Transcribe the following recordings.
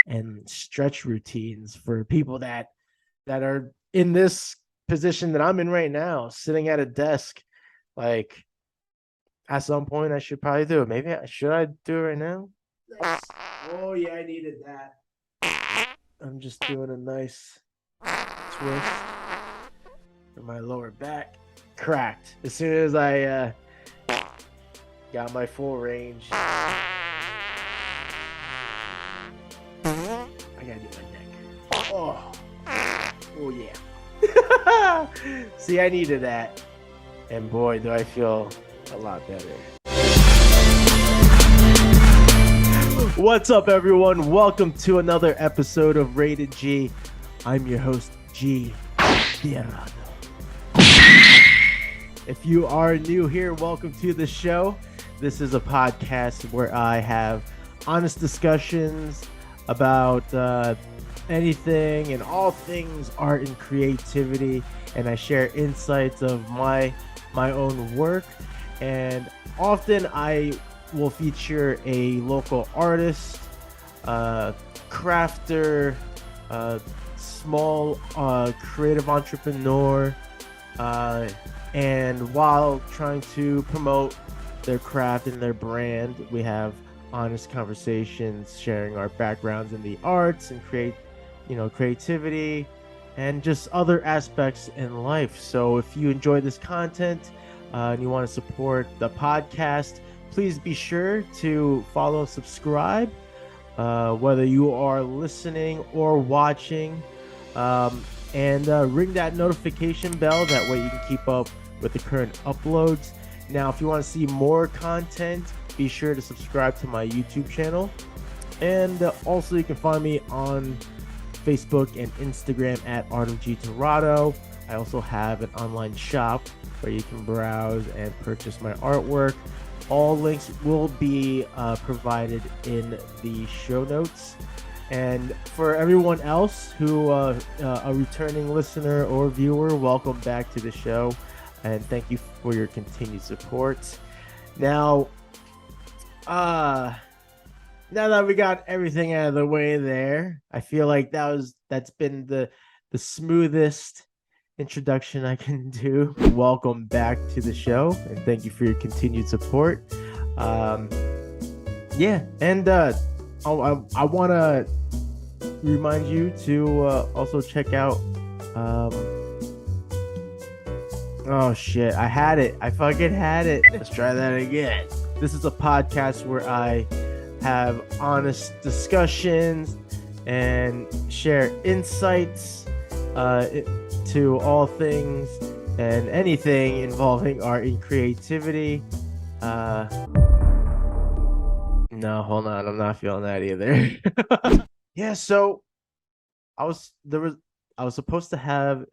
and stretch routines for people that are in this position that I'm in right now, sitting at a desk. Like at some point, I should probably do it. Maybe should I do it right now? Nice. Oh yeah, I needed that. I'm just doing a nice twist for my lower back. Cracked as soon as I got my full range. I gotta do my neck. Oh yeah. See, I needed that, and boy, do I feel a lot better. What's up, everyone? Welcome to another episode of Rated G. I'm your host, G. Terado. If you are new here, welcome to the show. This is a podcast where I have honest discussions about anything and all things art and creativity, and I share insights of my own work. And often I will feature a local artist, crafter, small creative entrepreneur, and while trying to promote their craft and their brand, we have honest conversations, sharing our backgrounds in the arts and creativity and just other aspects in life. So if you enjoy this content and you want to support the podcast, please be sure to follow and subscribe, whether you are listening or watching, and ring that notification bell. That way you can keep up with the current uploads. Now, if you want to see more content, be sure to subscribe to my YouTube channel. And also you can find me on Facebook and Instagram at Art of G Terado. I also have an online shop where you can browse and purchase my artwork. All links will be provided in the show notes. And for everyone else who a returning listener or viewer, welcome back to the show, and thank you for your continued support. Now that we got everything out of the way there, I feel like that's been the smoothest introduction I can do. Welcome back to the show, and thank you for your continued support. I want to remind you to also check out oh shit, I fucking had it. Let's try that again. This is a podcast where I have honest discussions and share insights to all things and anything involving art and creativity. No, hold on, I'm not feeling that either. Yeah, so I was supposed to have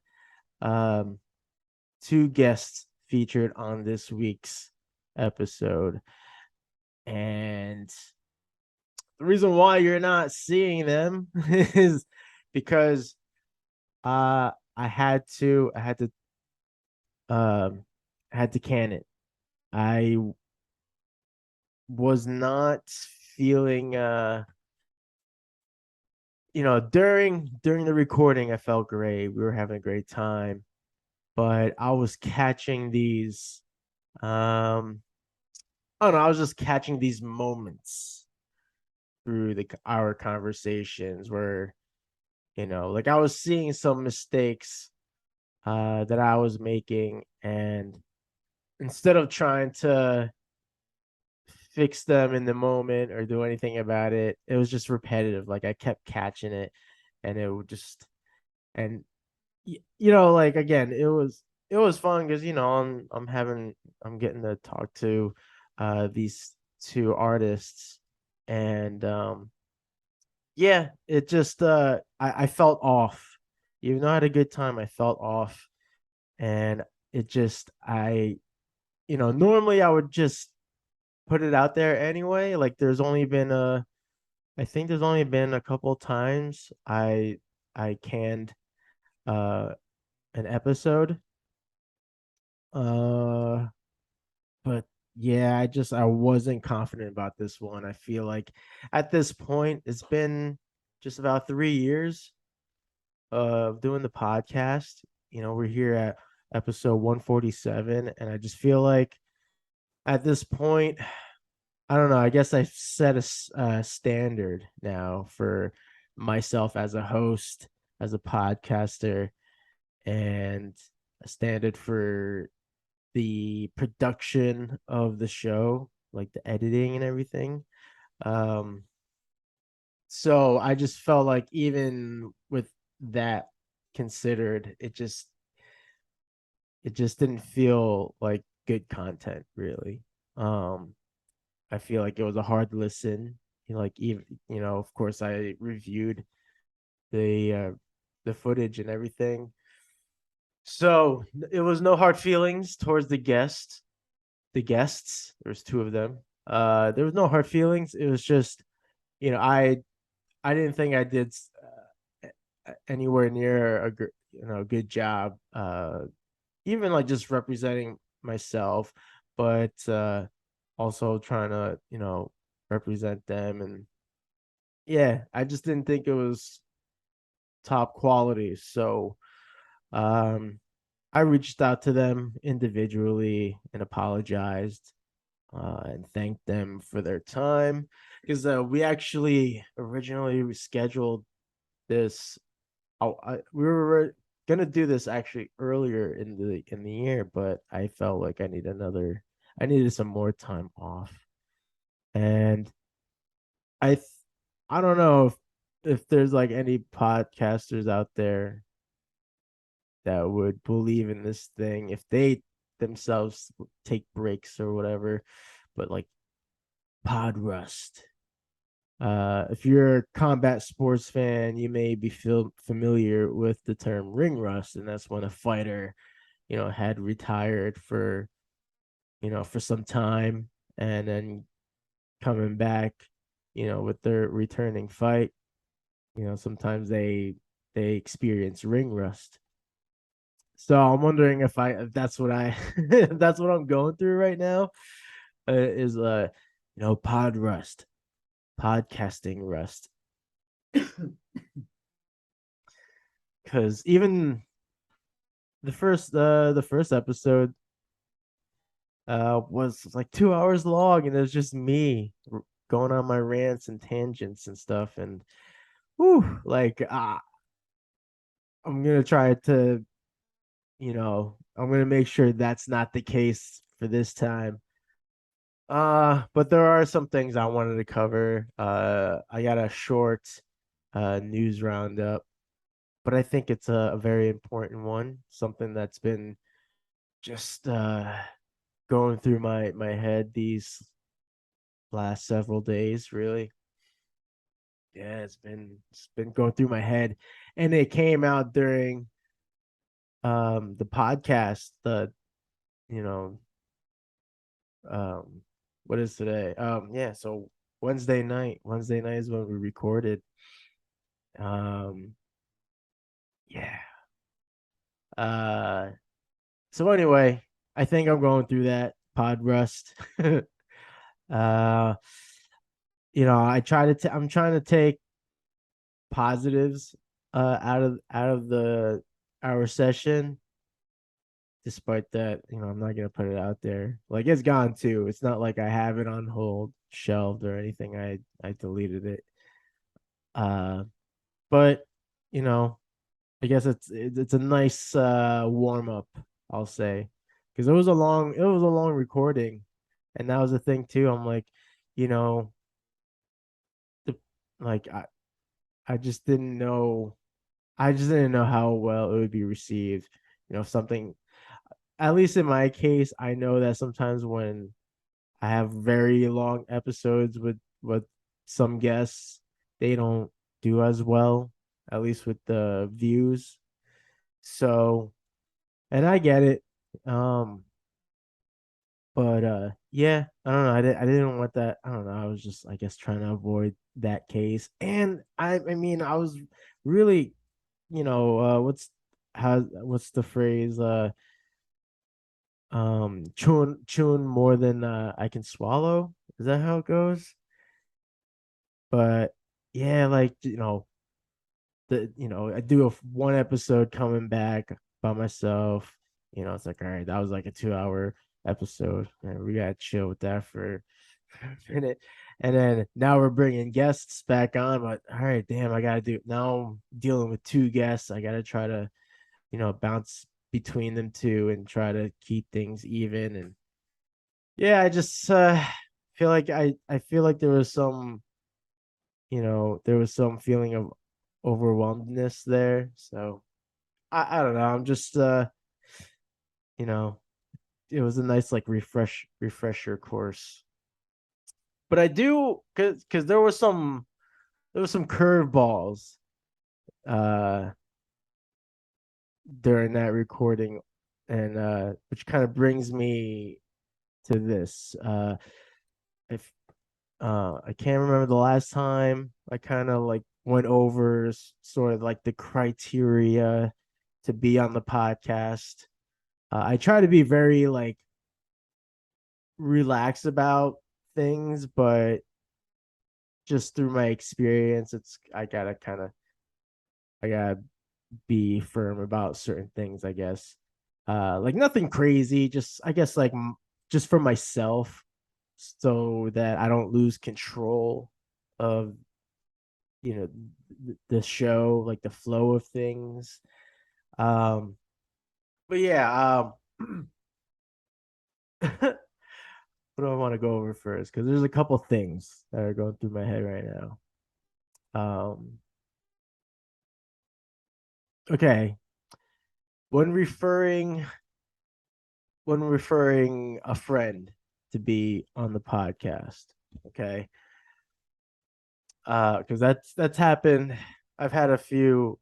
two guests featured on this week's episode, and the reason why you're not seeing them is because I had to can it. I was not feeling during the recording I felt great. We were having a great time, but I was catching these I don't know, I was just catching these moments through our conversations where like I was seeing some mistakes that I was making, and instead of trying to fix them in the moment or do anything about it, it was just repetitive. Like I kept catching it, and it would just, and like again, it was fun because I'm getting to talk to these two artists, and it just I felt off. Even though I had a good time, I felt off, and it just normally I would just put it out there anyway. Like I think there's only been a couple times I canned an episode. But yeah, I wasn't confident about this one. I feel like at this point it's been just about 3 years of doing the podcast. We're here at episode 147, and I just feel like at this point, I don't know. I guess I've set a standard now for myself as a host, as a podcaster, and a standard for the production of the show, like the editing and everything. Um, so I just felt like even with that considered, it just didn't feel like good content really. Um, I feel like it was a hard listen. Like even of course, I reviewed the uh, the footage and everything. So it was no hard feelings towards the guests. The guests, there's two of them. There was no hard feelings. It was just, I didn't think I did anywhere near a good job. Even like just representing myself, but also trying to represent them. And yeah, I just didn't think it was top quality. So um I reached out to them individually and apologized, and thanked them for their time, because we actually originally scheduled this. We were gonna do this actually earlier in the year, but I felt like I needed some more time off. And I th- I don't know if there's like any podcasters out there that would believe in this thing if they themselves take breaks or whatever, but like Podrust. If you're a combat sports fan, you may be familiar with the term ring rust, and that's when a fighter, had retired for some time, and then coming back, with their returning fight, sometimes they experience ring rust. So I'm wondering if that's what I if that's what I'm going through right now, is pod rust, podcasting rust. Because even the first episode was like 2 hours long, and it was just me going on my rants and tangents and stuff. And whew, like I'm gonna try to, I'm gonna make sure that's not the case for this time. But there are some things I wanted to cover. I got a short news roundup, but I think it's a very important one, something that's been just going through my head these last several days, really. Yeah, it's been going through my head, and it came out during the podcast. You know um what is today? Yeah, so Wednesday night is when we recorded. Um yeah. Uh so anyway, I think I'm going through that pod rust. uh I'm trying to take positives out of the our session, despite that, I'm not gonna put it out there. Like, it's gone too. It's not like I have it on hold, shelved or anything. I deleted it. Uh but you know, I guess it's a nice warm up, I'll say. Because it was a long recording. And that was the thing too. I'm like, you know, the like I just didn't know how well it would be received. Something, at least in my case, I know that sometimes when I have very long episodes with some guests, they don't do as well, at least with the views. So, and I get it. But yeah, I don't know. I didn't want that. I don't know. I was just, I guess, trying to avoid that case. And I mean, I was really, what's the phrase? Chewing more than I can swallow. Is that how it goes? But yeah, like, I do one episode coming back by myself. It's like, all right, that was like a 2 hour episode, and we gotta chill with that for a minute. And then now we're bringing guests back on, but all right, damn, I gotta do now. I'm dealing with two guests. I gotta try to bounce between them two and try to keep things even. And yeah, I just feel like I feel like there was some feeling of overwhelmedness there. So I don't know. I'm just you know, it was a nice like refresher course. But I do because there was some curveballs uh during that recording, and which kind of brings me to this. If I can't remember the last time I kind of like went over sort of like the criteria to be on the podcast. I try to be very like relaxed about things, but just through my experience, I gotta be firm about certain things, I guess. Like nothing crazy, just I guess like just for myself, so that I don't lose control of the show, like the flow of things. Um, but yeah, what do I want to go over first? Because there's a couple things that are going through my head right now. Um, okay, when referring when referring a friend to be on the podcast, okay, because that's happened. I've had a few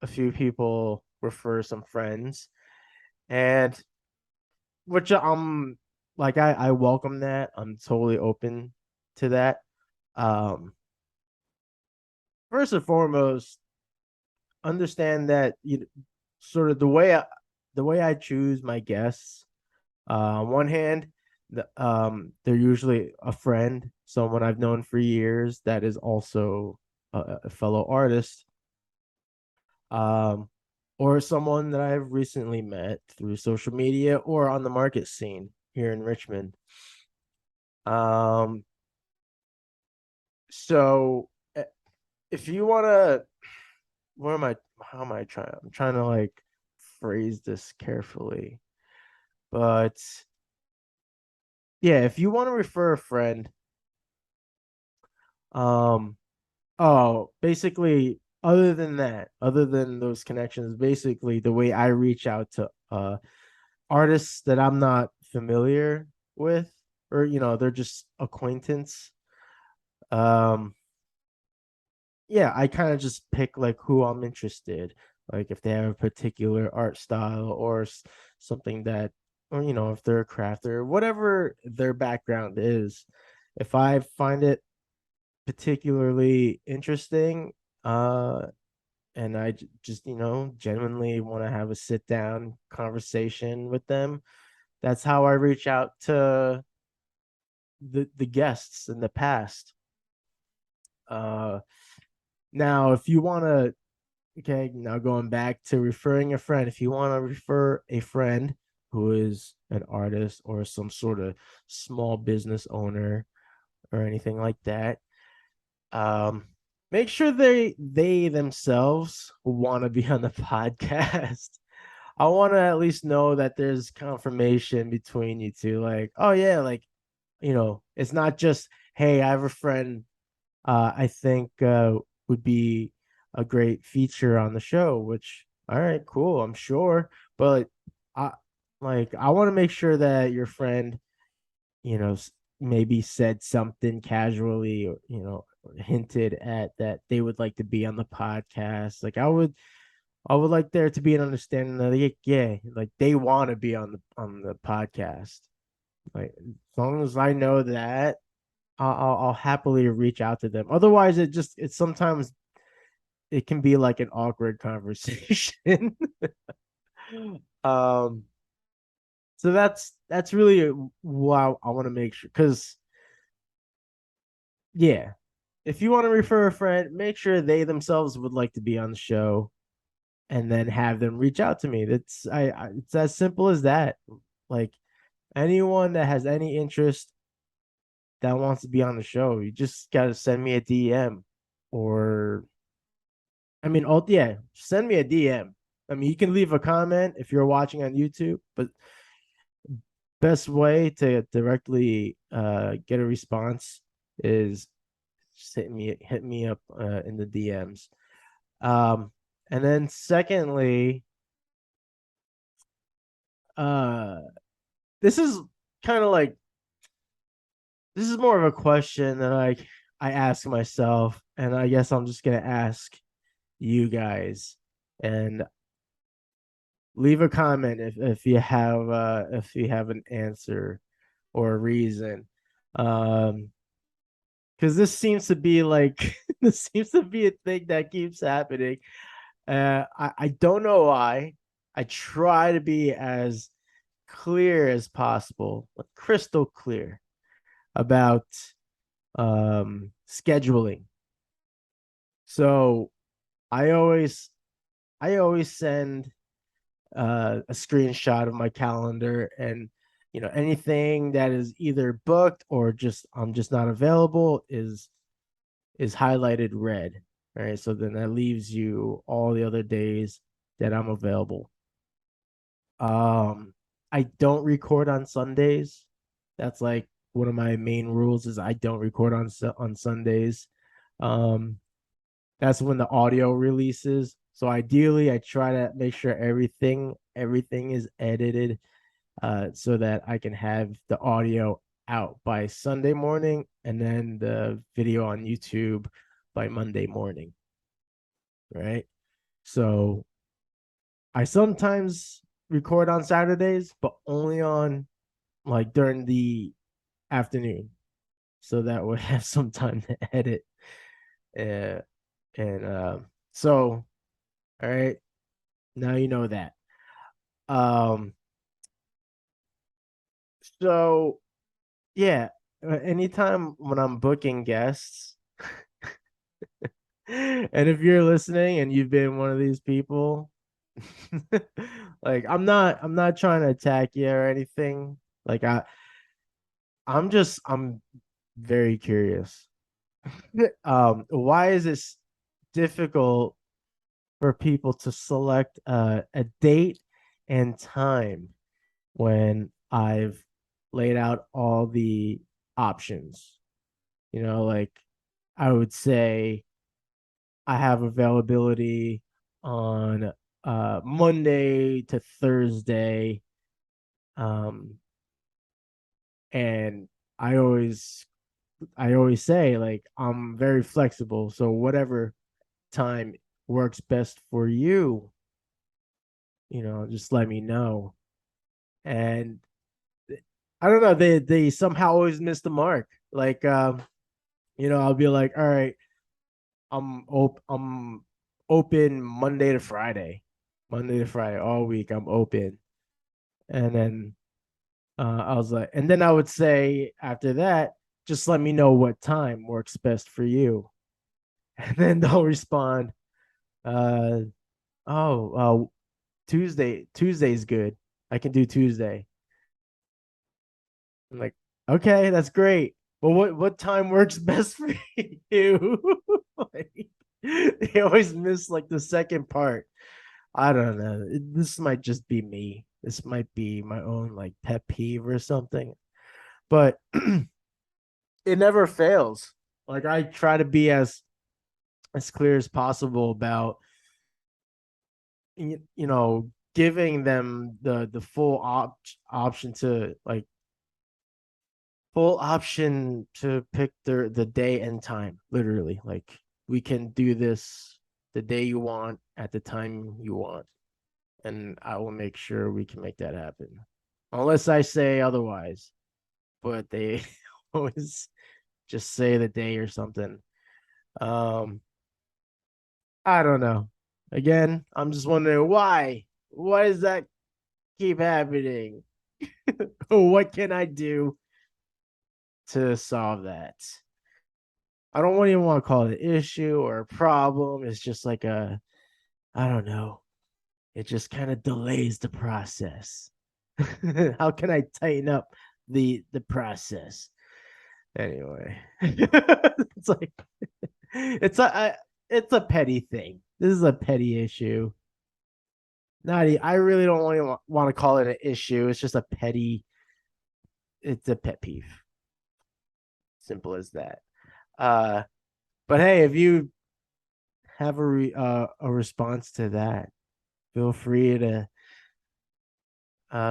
people refer some friends, and which like I welcome that. I'm totally open to that. Um, First and foremost, understand that sort of the way I choose my guests. On one hand, they're usually a friend, someone I've known for years that is also a fellow artist, um, or someone that I've recently met through social media or on the market scene here in Richmond. Um, so if you want to, what am I? How am I trying? I'm trying to like phrase this carefully, but yeah, if you want to refer a friend, um, oh, basically, other than those connections, basically the way I reach out to artists that I'm not familiar with, or they're just acquaintance. Um, yeah, I kind of just pick like who I'm interested, like if they have a particular art style or something that, or if they're a crafter, whatever their background is. If I find it particularly interesting, uh, and just genuinely want to have a sit down conversation with them, that's how I reach out to the guests in the past. Uh, Now, if you want to, okay, now going back to referring a friend, if you want to refer a friend who is an artist or some sort of small business owner or anything like that, um, make sure they themselves want to be on the podcast. I want to at least know that there's confirmation between you two. Like, oh yeah, like it's not just, hey, I have a friend I think would be a great feature on the show, which all right, cool, I'm sure. But I I want to make sure that your friend, maybe said something casually or, hinted at that they would like to be on the podcast. Like I would like there to be an understanding that yeah, like they want to be on the podcast. Like as long as I know that, I'll happily reach out to them. Otherwise, it's sometimes it can be like an awkward conversation. um, so that's really what I want to make sure, because yeah, if you want to refer a friend, make sure they themselves would like to be on the show, and then have them reach out to me. It's as simple as that. Like anyone that has any interest that wants to be on the show, you just gotta send me a DM, or I mean, oh yeah, send me a DM. I mean, you can leave a comment if you're watching on YouTube, but best way to directly get a response is just hit me up in the DMs. Um, and then secondly, uh, this is kind of like this is more of a question that I ask myself, and I guess I'm just gonna ask you guys, and leave a comment if you have an answer or a reason. Because this seems to be like this seems to be a thing that keeps happening. I don't know why. I try to be as clear as possible, like crystal clear about scheduling. So I always I always send a screenshot of my calendar, and anything that is either booked or just I'm just not available is highlighted red. Right, so then that leaves you all the other days that I'm available. I don't record on Sundays. That's like one of my main rules is I don't record on Sundays. Um, that's when the audio releases. So ideally, I try to make sure everything is edited so that I can have the audio out by Sunday morning, and then the video on YouTube by Monday morning. Right. So I sometimes record on Saturdays, but only on like during the afternoon, so that would have some time to edit. Uh, and so, all right, now you know that. Um, so yeah, anytime when I'm booking guests, and if you're listening and you've been one of these people, like I'm not trying to attack you or anything. Like I'm very curious. Why is this difficult for people to select a date and time when I've laid out all the options? Like I would say I have availability on Monday to Thursday. Um, and I always I always say like I'm very flexible. So whatever time works best for you, just let me know. And I don't know, they somehow always miss the mark. Like I'll be like, all right, I'm open Monday to Friday. Monday to Friday all week I'm open. And then I was like, and then I would say after that, just let me know what time works best for you. And then they'll respond, uh, oh, Tuesday's good. I can do Tuesday. I'm like, okay, that's great. But what time works best for you? Like, they always miss like the second part. I don't know. This might just be me. This might be my own like pet peeve or something. But it never fails. Like I try to be as clear as possible about giving them the option to like full option to pick the day and time. Literally, like we can do this the day you want at the time you want, and I will make sure we can make that happen, unless I say otherwise. But they always just say the day or something. Um, I don't know. Again, I'm just wondering why. Why does that keep happening? What can I do to solve that? I don't even want to call it an issue or a problem. It's just like a, I don't know. It just kind of delays the process. How can I tighten up the process? Anyway, it's like it's it's a petty thing. This is a petty issue. Not I really don't want to call it an issue. It's just a petty. It's a pet peeve. Simple as that. Uh, but hey, if you have a response to that, feel free to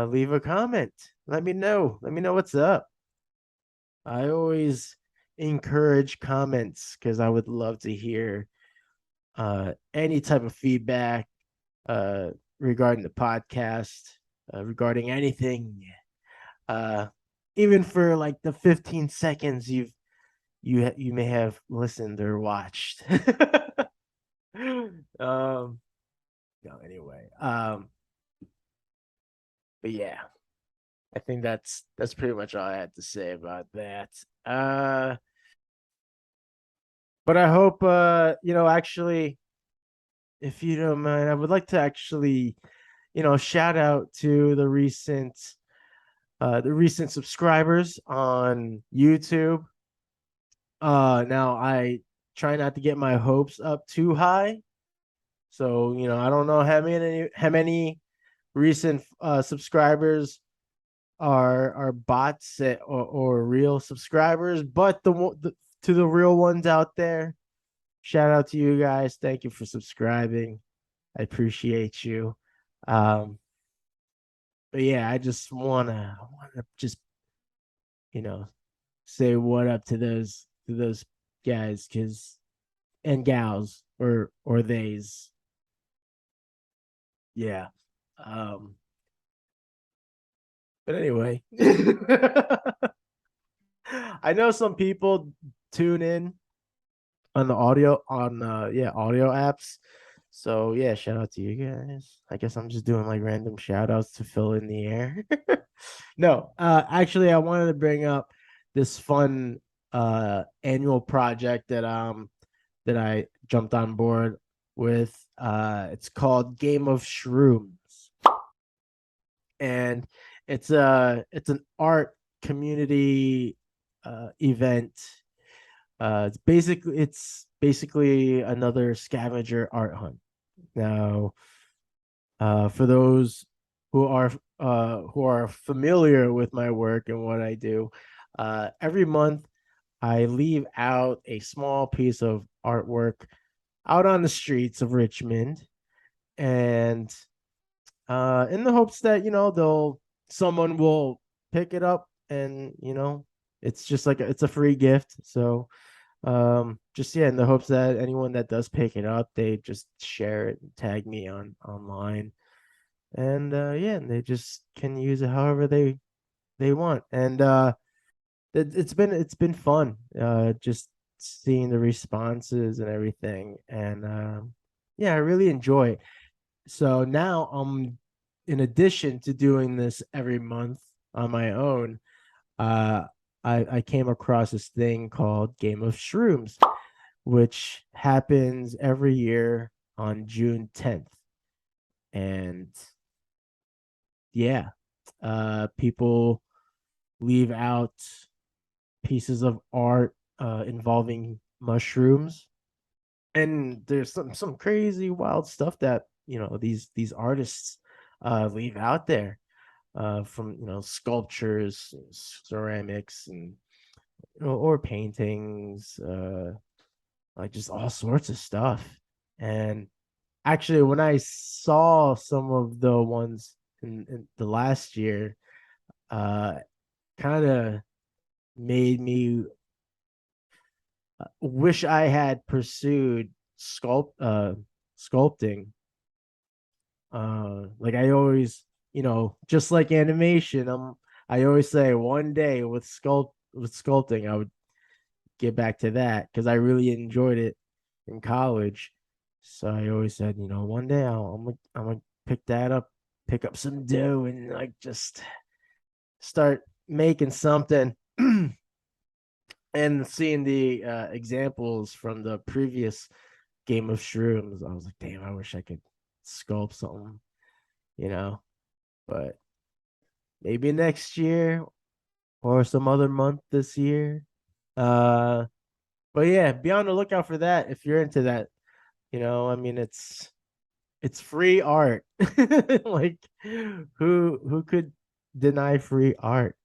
leave a comment. Let me know. Let me know what's up. I always encourage comments because I would love to hear any type of feedback uh, regarding the podcast, regarding anything. Uh, Even for like the 15 seconds you may have listened or watched. No, anyway. But yeah, I think that's pretty much all I had to say about that. But I hope actually, if you don't mind, I would like to actually, shout out to the recent subscribers on YouTube. Now I try not to get my hopes up too high. So, I don't know how many recent subscribers are bots or real subscribers, but to the real ones out there, shout out to you guys. Thank you for subscribing. I appreciate you. Um, but yeah, I just wanna just you know say what up to those guys, cause and gals or theys. Yeah. Um, but anyway, I know some people tune in on the audio apps. So yeah, shout out to you guys. I guess I'm just doing like random shout outs to fill in the air. No, actually I wanted to bring up this fun annual project that I jumped on board with. It's called Game of Shrooms. And it's an art community event. It's basically another scavenger art hunt. Now, for those who are familiar with my work and what I do, every month I leave out a small piece of artwork out on the streets of Richmond, and in the hopes that someone will pick it up, and it's just like it's a free gift. So just yeah, in the hopes that anyone that does pick it up, they just share it and tag me online, and yeah, and they just can use it however they want. And it's been fun just seeing the responses and everything, and yeah, I really enjoy it. So now in addition to doing this every month on my own, uh I came across this thing called Game of Shrooms, which happens every year on June 10th. And yeah, people leave out pieces of art involving mushrooms, and there's some crazy wild stuff that these artists leave out there, from sculptures, ceramics, and or paintings, like just all sorts of stuff. And actually, when I saw some of the ones in the last year, uh, kind of made me wish I had pursued sculpting. Like I always, just like animation, I always say one day with sculpting, I would get back to that because I really enjoyed it in college. So I always said, one day I'm gonna pick that up, pick up some dough, and like just start making something. And seeing the examples from the previous Game of Shrooms, I was like, damn, I wish I could sculpt something, you know. But maybe next year or some other month this year. Uh, but yeah, be on the lookout for that if you're into that. I mean, it's free art. Like, who could deny free art?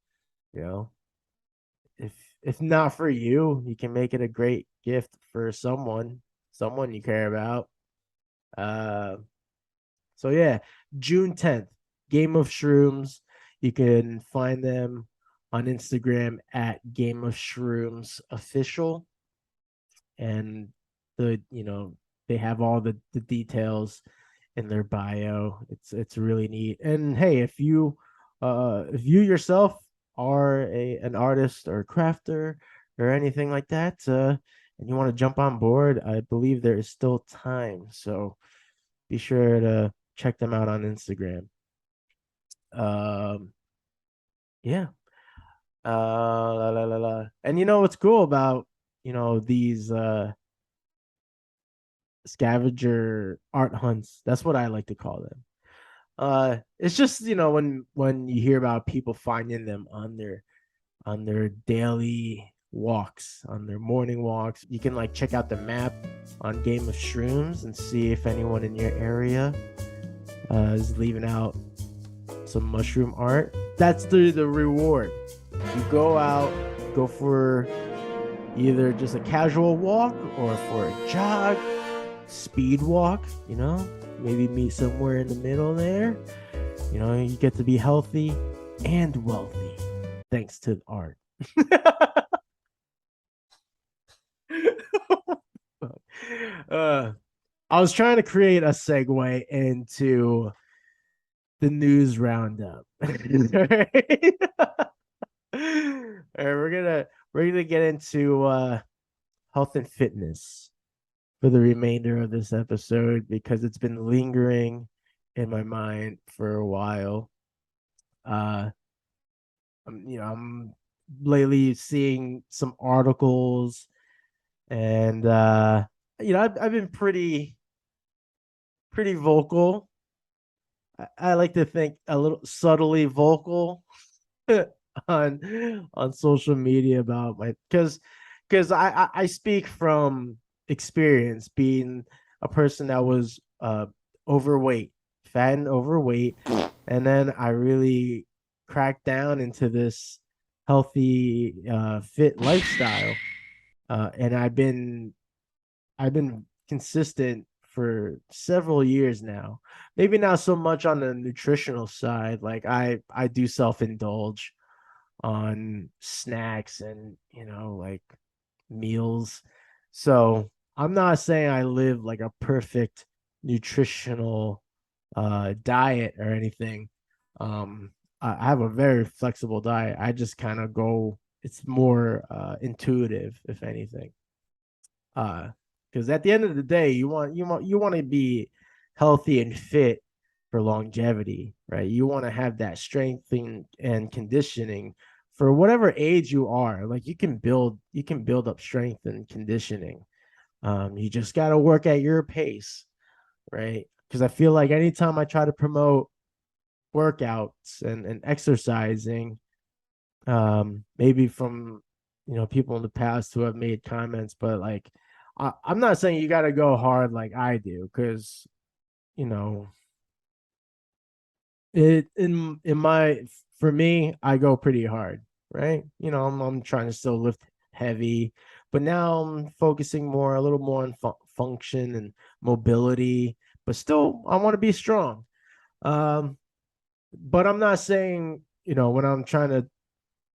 You know, if if not for you, you can make it a great gift for someone you care about. Uh, so yeah, June 10th, Game of Shrooms. You can find them on Instagram at Game of Shrooms Official, and they have all the details in their bio. It's really neat. And hey, if you yourself are an artist or a crafter or anything like that, and you want to jump on board, I believe there is still time. So be sure to check them out on Instagram. Um, yeah. La, la, la, la. And you know what's cool about these scavenger art hunts? That's what I like to call them. It's just when you hear about people finding them on their daily walks, on their morning walks. You can like check out the map on Game of Shrooms and see if anyone in your area is leaving out some mushroom art. That's the reward. You go out, go for either just a casual walk or for a jog, speed walk, maybe meet somewhere in the middle there. You get to be healthy and wealthy thanks to art. uh, I was trying to create a segue into the news roundup. All right? All right, we're gonna get into health and fitness for the remainder of this episode because it's been lingering in my mind for a while. Uh, I'm lately seeing some articles, and I've been pretty vocal. I like to think a little subtly vocal on social media about my because I speak from experience being a person that was overweight, fat and overweight, and then I really cracked down into this healthy fit lifestyle, and I've been consistent for several years now. Maybe not so much on the nutritional side. Like I do self indulge on snacks and like meals. So I'm not saying I live like a perfect nutritional diet or anything. I have a very flexible diet. I just kind of go, it's more intuitive, if anything. Because at the end of the day, you want to be healthy and fit for longevity, right? You want to have that strength and conditioning for whatever age you are. Like you can build up strength and conditioning. You just got to work at your pace, right? Because I feel like anytime I try to promote workouts and exercising, maybe from people in the past who have made comments, but like I'm not saying you got to go hard like I do, because you know it in my for me I go pretty hard, right? I'm trying to still lift heavy, but now I'm focusing a little more on function and mobility, but still I want to be strong. Um, but I'm not saying when I'm trying to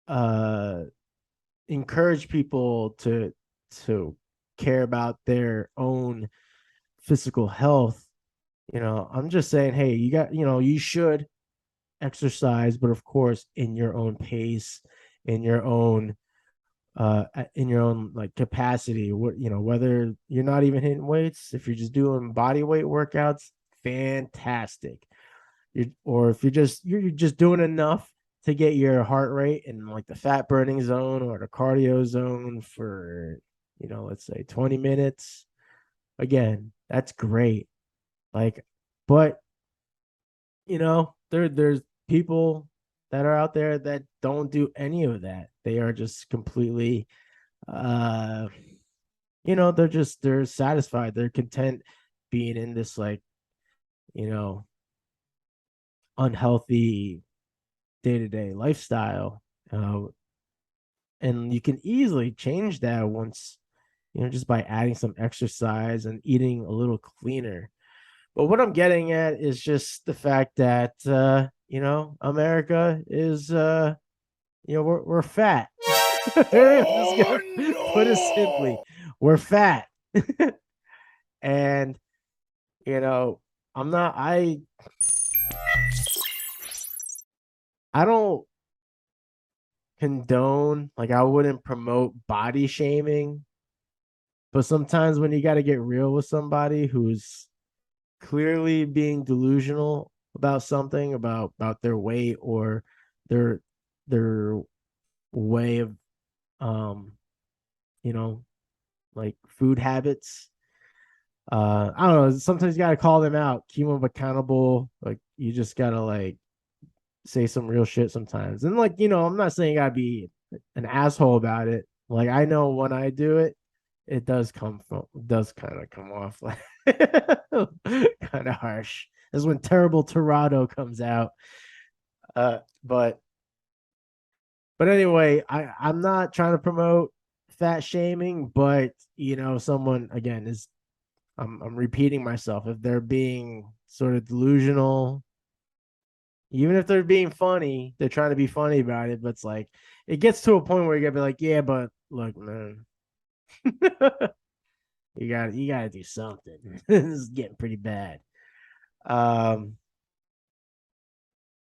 uh encourage people to care about their own physical health. I'm just saying, hey, you should exercise, but of course in your own pace, in your own like capacity. Whether you're not even hitting weights, if you're just doing body weight workouts, fantastic. Or if you're just doing enough to get your heart rate in like the fat burning zone or the cardio zone for, let's say 20 minutes. Again, that's great. Like, but there's people that are out there that don't do any of that. They are just completely uh they're satisfied. They're content being in this like, you know, unhealthy day-to-day lifestyle. And you can easily change that once, just by adding some exercise and eating a little cleaner. But what I'm getting at is just the fact that America is we're fat. Just Oh gonna put it simply. no! We're fat. And you know, I'm not I don't condone, like I wouldn't promote body shaming, but sometimes when you got to get real with somebody who's clearly being delusional about something, about their weight or their their way of um you know like food habits. I don't know, sometimes you got to call them out, keep them accountable. Like you just got to like say some real shit sometimes. And like, I'm not saying you got to be an asshole about it. Like I know when I do it, it does kind of come off like kind of harsh. This is when terrible Terado comes out. But anyway, I'm not trying to promote fat shaming, but someone again is I'm repeating myself. If they're being sort of delusional, even if they're being funny, they're trying to be funny about it, but it's like it gets to a point where you gotta be like, yeah, but look, man, you gotta do something. This is getting pretty bad. Um,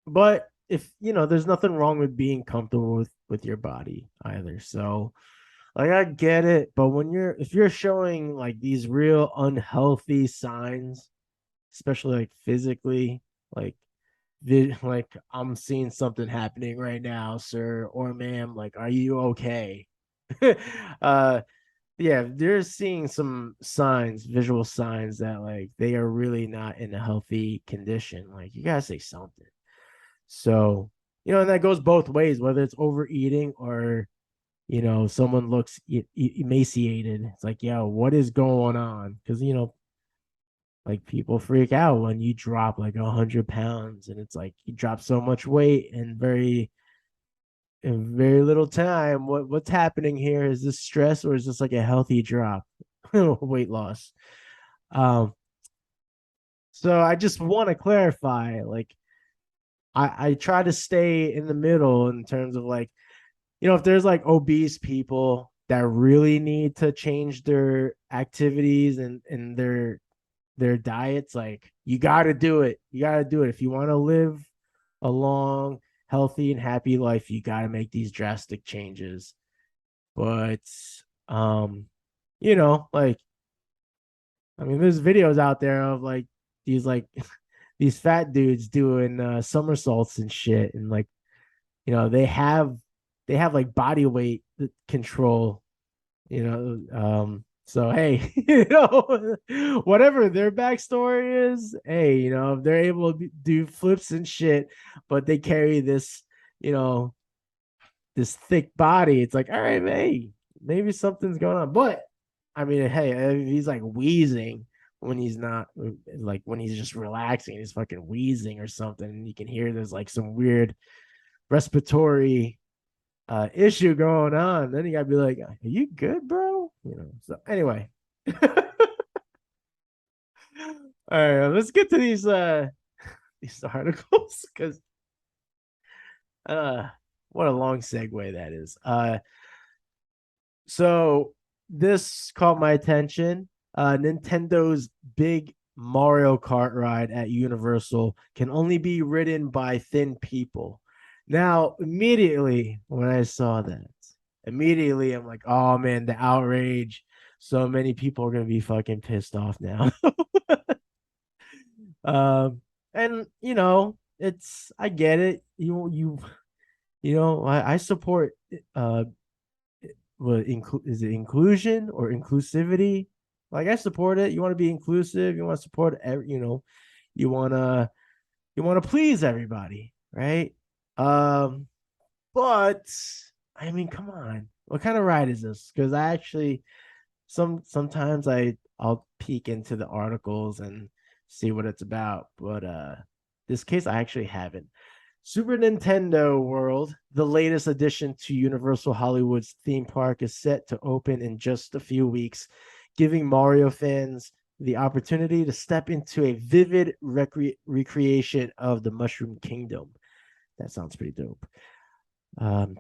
but if there's nothing wrong with being comfortable with your body either. So like I get it, but if you're showing like these real unhealthy signs, especially like physically, like like I'm seeing something happening right now, sir or ma'am, like are you okay? uh yeah, they're seeing some signs, visual signs that like they are really not in a healthy condition. Like you gotta say something. So, and that goes both ways, whether it's overeating or, someone looks emaciated. It's like, yo, what is going on? Because, like people freak out when you drop like 100 pounds, and it's like you drop so much weight in very little time. What's happening here? Is this stress or is this like a healthy drop? Weight loss. Um, so I just want to clarify, like I try to stay in the middle in terms of like, if there's like obese people that really need to change their activities and their diets, like you got to do it. You got to do it if you want to live a long, healthy, and happy life. You got to make these drastic changes. But like I mean, there's videos out there of like these fat dudes doing somersaults and shit, and like they have like body weight control. So hey, whatever their backstory is, hey, if they're able to do flips and shit, but they carry you know this thick body, it's like, all right, hey, maybe something's going on. But I mean, hey, if he's like wheezing when he's not, like when he's just relaxing, he's fucking wheezing or something, and you can hear there's like some weird respiratory issue going on, then you gotta be like, are you good, bro? So anyway. All right, let's get to these articles, because uh what a long segue that is. So this caught my attention. Nintendo's big Mario Kart ride at Universal can only be ridden by thin people. Now, immediately when I saw that, immediately I'm like, oh man, the outrage. So many people are gonna be fucking pissed off now. um, and I get it. You I support is it inclusion or inclusivity? Like I support it. You want to be inclusive. You want to support you want to please everybody, right? Um, but I mean, come on, what kind of ride is this? Because I actually sometimes I'll peek into the articles and see what it's about, but this case I actually haven't. Super Nintendo World, the latest addition to Universal Hollywood's theme park, is set to open in just a few weeks, giving Mario fans the opportunity to step into a vivid recreation of the Mushroom Kingdom. That sounds pretty dope.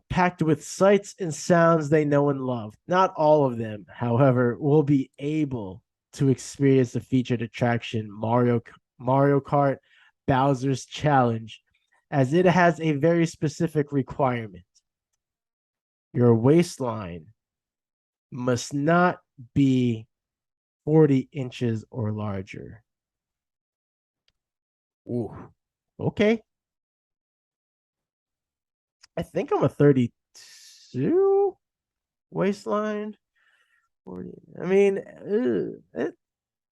Packed with sights and sounds they know and love. Not all of them, however, will be able to experience the featured attraction Mario Kart Bowser's Challenge, as it has a very specific requirement. Your waistline must not be 40 inches or larger. Ooh, okay. I think I'm a 32 waistline. 40. I mean,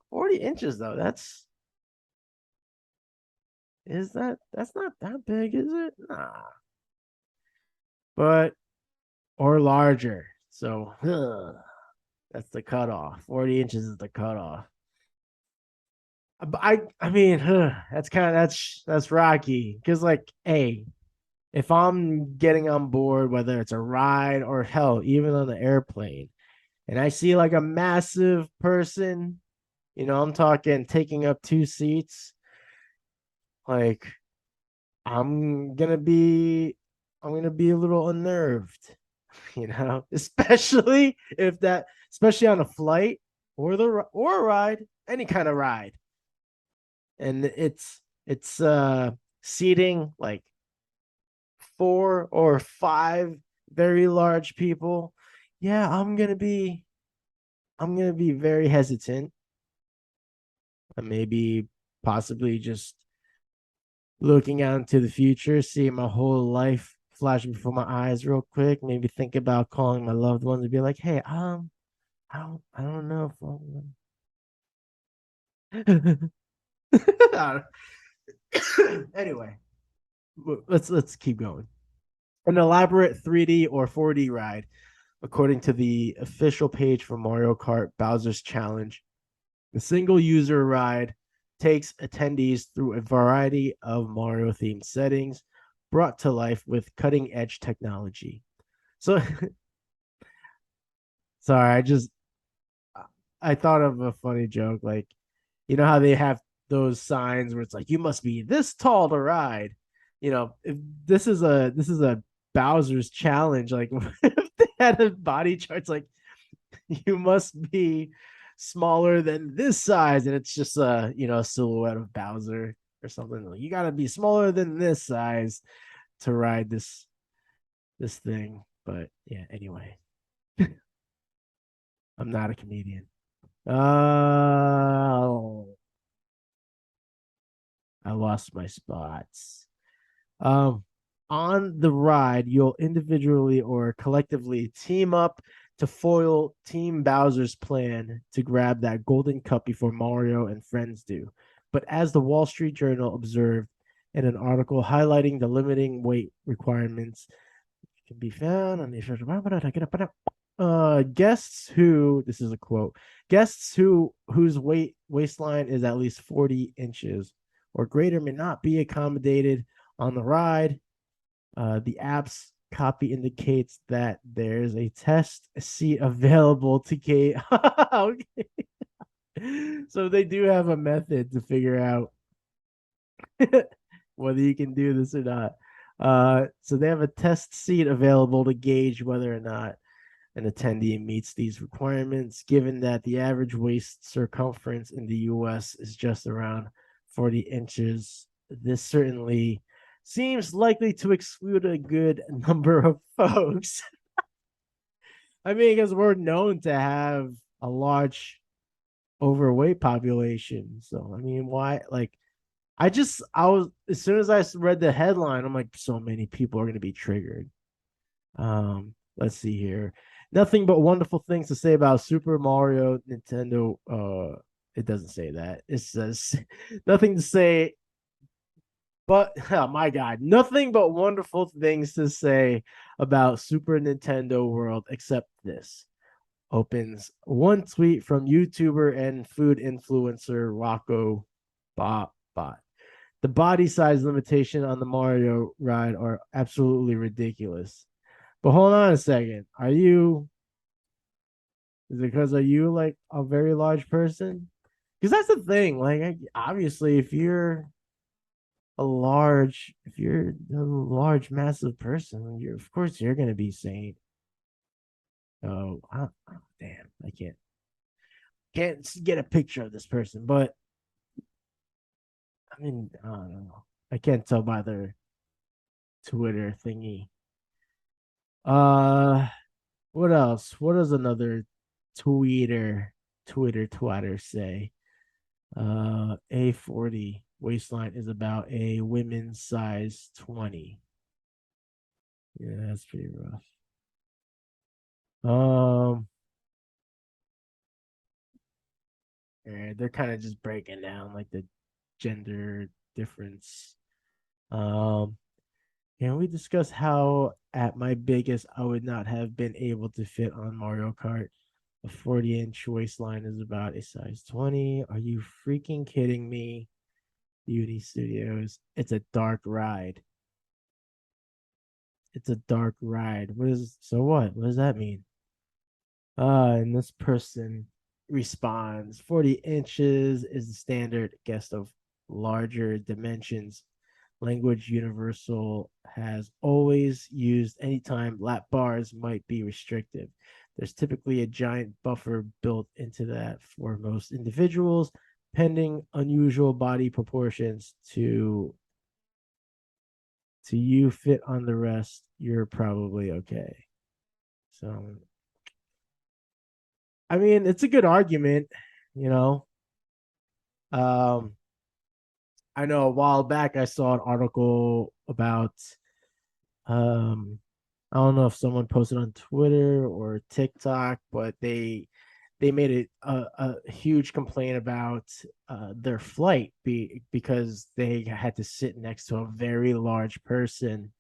40 inches though. That's not that big, is it? Nah. But or larger. So that's the cutoff. 40 inches is the cutoff. I mean, that's rocky because like, hey, if I'm getting on board, whether it's a ride or hell, even on the airplane, and I see like a massive person, I'm talking taking up two seats, like I'm gonna be I'm gonna be a little unnerved, especially especially on a flight or a ride, any kind of ride, and it's seating like four or five very large people. Yeah, I'm gonna be very hesitant, and maybe possibly just looking out into the future, seeing my whole life flashing before my eyes real quick. Maybe think about calling my loved ones and be like, "Hey, I don't know if I'm." Anyway, let's keep going. An elaborate 3D or 4D ride, according to the official page for Mario Kart Bowser's Challenge. The single user ride takes attendees through a variety of Mario themed settings brought to life with cutting edge technology. So, sorry, I thought of a funny joke. Like, you know how they have those signs where it's like, you must be this tall to ride. If this is a Bowser's challenge, like if they had a body charts like you must be smaller than this size, and it's just a silhouette of Bowser or something. Like, you gotta be smaller than this size to ride this thing. But yeah, anyway, I'm not a comedian. I lost my spots. Um, on the ride, you'll individually or collectively team up to foil Team Bowser's plan to grab that golden cup before Mario and friends do. But as the Wall Street Journal observed in an article highlighting the limiting weight requirements can be found on the guests who this is a quote guests whose waistline is at least 40 inches or greater may not be accommodated on the ride. The app's copy indicates that there's a test seat available to gate. Okay. So they do have a method to figure out whether you can do this or not. So they have a test seat available to gauge whether or not an attendee meets these requirements, given that the average waist circumference in the US is just around 40 inches. This certainly seems likely to exclude a good number of folks. I mean, because we're known to have a large overweight population. So, I mean, why? Like, I was as soon as I read the headline, I'm like, so many people are gonna be triggered. Let's see here. Nothing but wonderful things to say about Super Mario Nintendo. It doesn't say that. It says nothing to say, but oh my God, nothing but wonderful things to say about Super Nintendo World except this. Opens one tweet from YouTuber and food influencer Rocco Bot. The body size limitation on the Mario ride are absolutely ridiculous. But hold on a second. Is it because are you like a very large person? Because that's the thing. Like, obviously, if you're a large, massive person, of course, you're going to be saying, oh, damn, I can't get a picture of this person. But I mean, I don't know. I can't tell by their Twitter thingy. Uh, what else? What does another tweeter, Twitter twatter say? A40 waistline is about a women's size 20. Yeah, that's pretty rough. Um, yeah, they're kind of just breaking down like the gender difference. Um, can we discuss how at my biggest I would not have been able to fit on Mario Kart? A 40-inch waistline is about a size 20. Are you freaking kidding me? Beauty Studios. It's a dark ride. It's a dark ride. What is so what? What does that mean? And this person responds 40 inches is the standard guest of larger dimensions. Language Universal has always used anytime lap bars might be restrictive. There's typically a giant buffer built into that for most individuals, pending unusual body proportions to you fit on the rest, you're probably okay. So I mean, it's a good argument, you know. Um, I know a while back I saw an article about um I don't know if someone posted on Twitter or TikTok, but they made it a huge complaint about their flight because they had to sit next to a very large person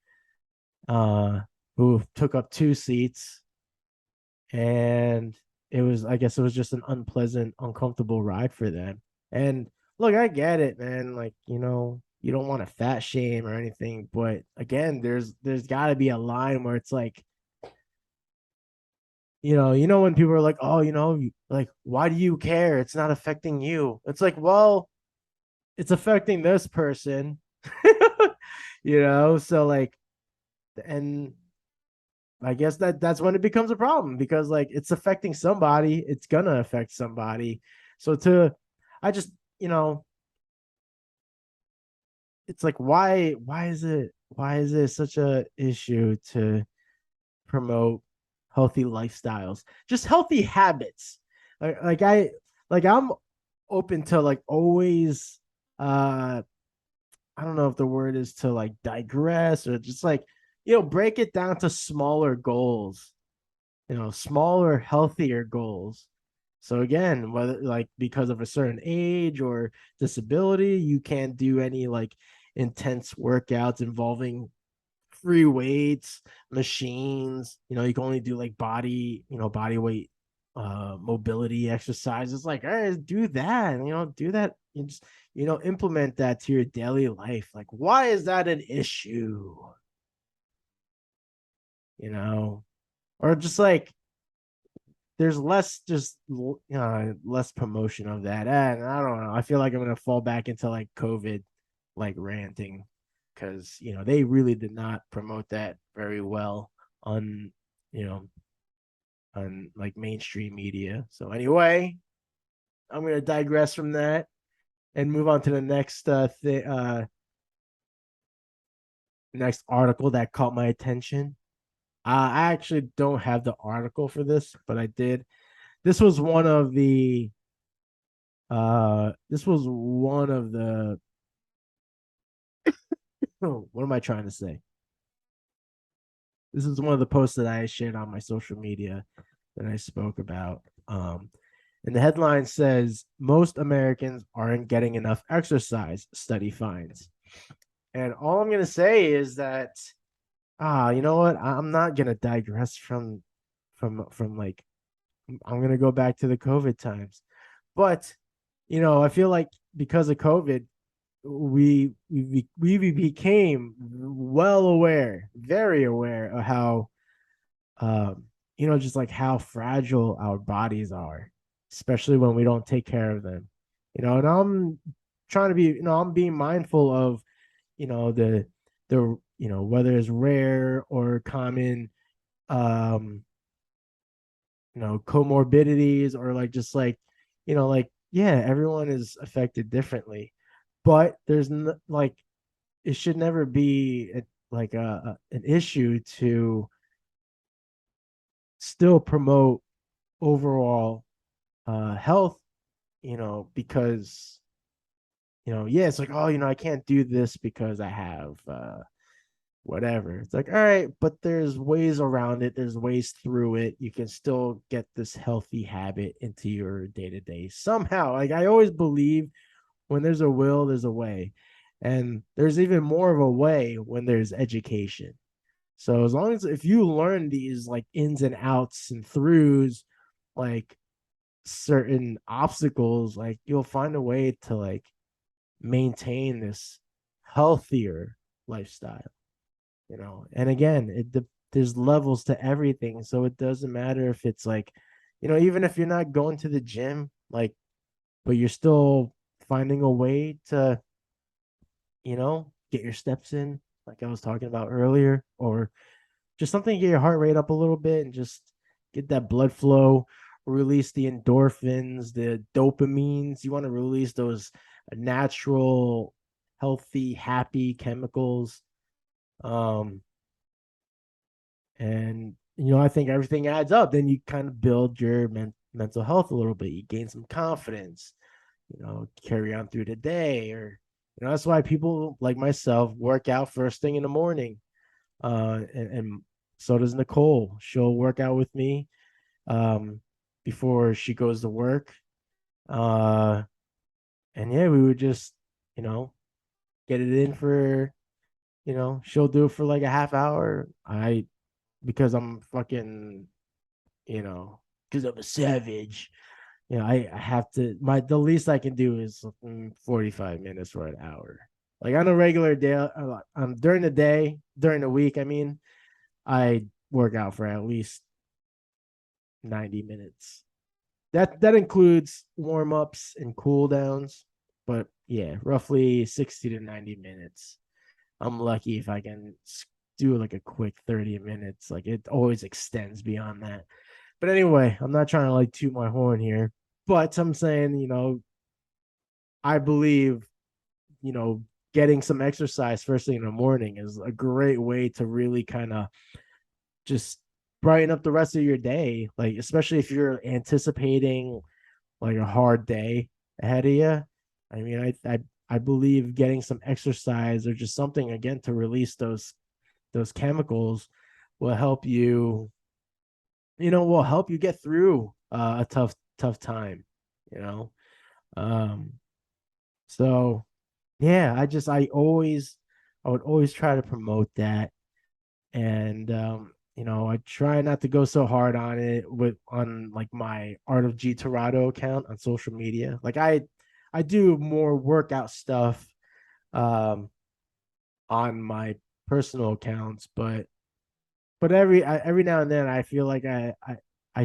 uh who took up two seats, and I guess it was just an unpleasant, uncomfortable ride for them. And look, I get it, man. Like, you don't want to fat shame or anything, but again, there's got to be a line where it's like, when people are like, oh, like, why do you care? It's not affecting you. It's like, well, it's affecting this person. So like, and I guess that's when it becomes a problem, because like it's affecting somebody, it's gonna affect somebody. So I just, it's like, why is it such a issue to promote healthy lifestyles, just healthy habits? I'm open to like always, I don't know if the word is to like digress, or just like, break it down to smaller goals, smaller, healthier goals. So again, whether like because of a certain age or disability, you can't do any like intense workouts involving free weights, machines. You can only do like body weight mobility exercises. Like, all right, do that. Do that. You just, implement that to your daily life. Like, why is that an issue? You know, or just like there's less promotion of that. And I don't know. I feel like I'm gonna fall back into like COVID like ranting, because they really did not promote that very well on you know on like mainstream media. So anyway, I'm gonna digress from that and move on to the next article that caught my attention. I actually don't have the article for this, but I did. This was one of the what am I trying to say? This is one of the posts that I shared on my social media that I spoke about. And the headline says most Americans aren't getting enough exercise, study finds. And all I'm gonna say is that you know what? I'm not gonna digress from like I'm gonna go back to the COVID times. But I feel like because of COVID, we became well aware, very aware of how just like how fragile our bodies are, especially when we don't take care of them. And I'm trying to be, I'm being mindful of, whether it's rare or common, um, comorbidities or like just like yeah, everyone is affected differently, but like it should never be like an issue to still promote overall health, because yeah, it's like, oh, I can't do this because I have whatever. It's like, all right, but there's ways around it, there's ways through it. You can still get this healthy habit into your day-to-day somehow. Like I always believe when there's a will, there's a way. And there's even more of a way when there's education. So as long as if you learn these like ins and outs and throughs, like certain obstacles, like you'll find a way to like maintain this healthier lifestyle. And again, there's levels to everything, so it doesn't matter if it's like, even if you're not going to the gym, like, but you're still finding a way to get your steps in, like I was talking about earlier, or just something to get your heart rate up a little bit and just get that blood flow, release the endorphins, the dopamines. You want to release those natural, healthy, happy chemicals. Um, and I think everything adds up. Then you kind of build your mental health a little bit. You gain some confidence, carry on through the day, or that's why people like myself work out first thing in the morning. And so does Nicole. She'll work out with me before she goes to work. Uh, and yeah, we would just, you know, get it in for, she'll do it for like a half hour. Because I'm fucking, you know, because I'm a savage. I have to, the least I can do is 45 minutes for an hour. Like on a regular day, during the day, during the week, I mean, I work out for at least 90 minutes. That includes warm ups and cool downs, but yeah, roughly 60 to 90 minutes. I'm lucky if I can do like a quick 30 minutes. Like it always extends beyond that. But anyway, I'm not trying to like toot my horn here, but I'm saying, I believe, getting some exercise first thing in the morning is a great way to really kind of just brighten up the rest of your day. Like, especially if you're anticipating like a hard day ahead of you. I mean, I believe getting some exercise or just something again to release those chemicals will help you, will help you get through a tough time, you know. Um, so yeah, I would always try to promote that, and I try not to go so hard on it on like my Art of G Terado account on social media. Like I do more workout stuff um on my personal accounts, but every now and then I feel like I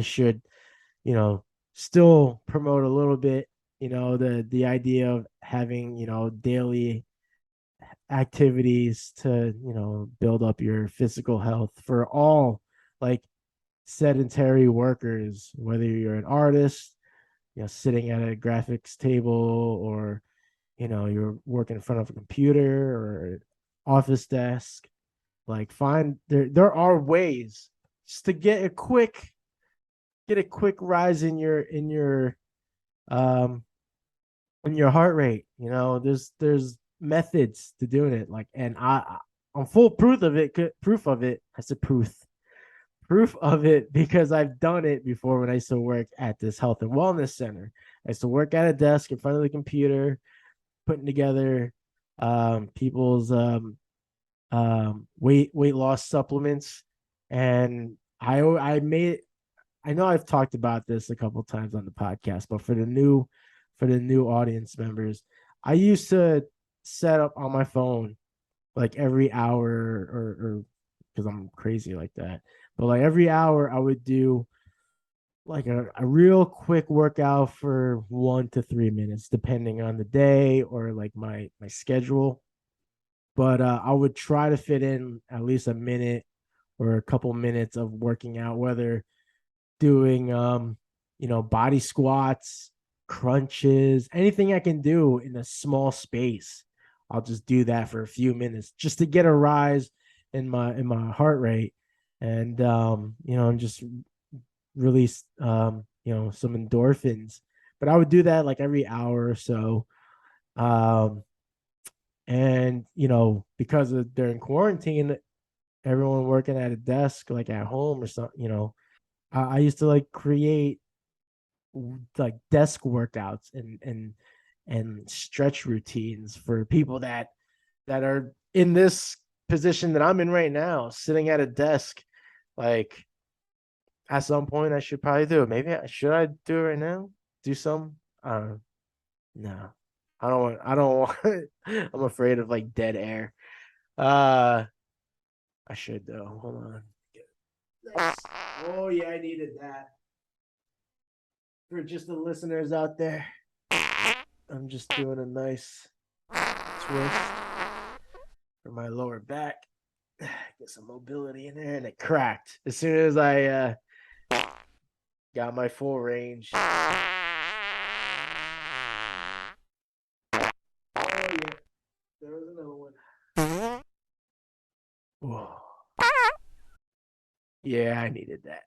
should, you know, still promote a little bit, the idea of having, daily activities to, build up your physical health for all like sedentary workers, whether you're an artist, sitting at a graphics table, or, you're working in front of a computer or office desk. Like find there are ways just to get a quick rise um in your heart rate. There's methods to doing it. Like, and I'm full proof of it. Proof of it. I said proof of it because I've done it before when I used to work at this health and wellness center. I used to work at a desk in front of the computer, putting together people's weight loss supplements, and I made. I know I've talked about this a couple times on the podcast, but for the new audience members, I used to set up on my phone like every hour or because I'm crazy like that. But like every hour I would do like a real quick workout for 1 to 3 minutes, depending on the day or like my schedule. But I would try to fit in at least a minute or a couple minutes of working out, whether doing body squats, crunches, anything I can do in a small space. I'll just do that for a few minutes just to get a rise in my heart rate, and just release some endorphins. But I would do that like every hour or so. um and because of during quarantine, everyone working at a desk like at home or something, I used to like create like desk workouts and stretch routines for people that are in this position that I'm in right now, sitting at a desk. Like at some point, I should probably do it. Maybe should I do it right now? Do some? No, I don't want. I don't want. I'm afraid of like dead air. Uh, I should though. Hold on. Nice. Oh yeah, I needed that for just the listeners out there. I'm just doing a nice twist for my lower back. Get some mobility in there, and it cracked as soon as I got my full range. Oh yeah, there was another one. Whoa. Yeah, I needed that.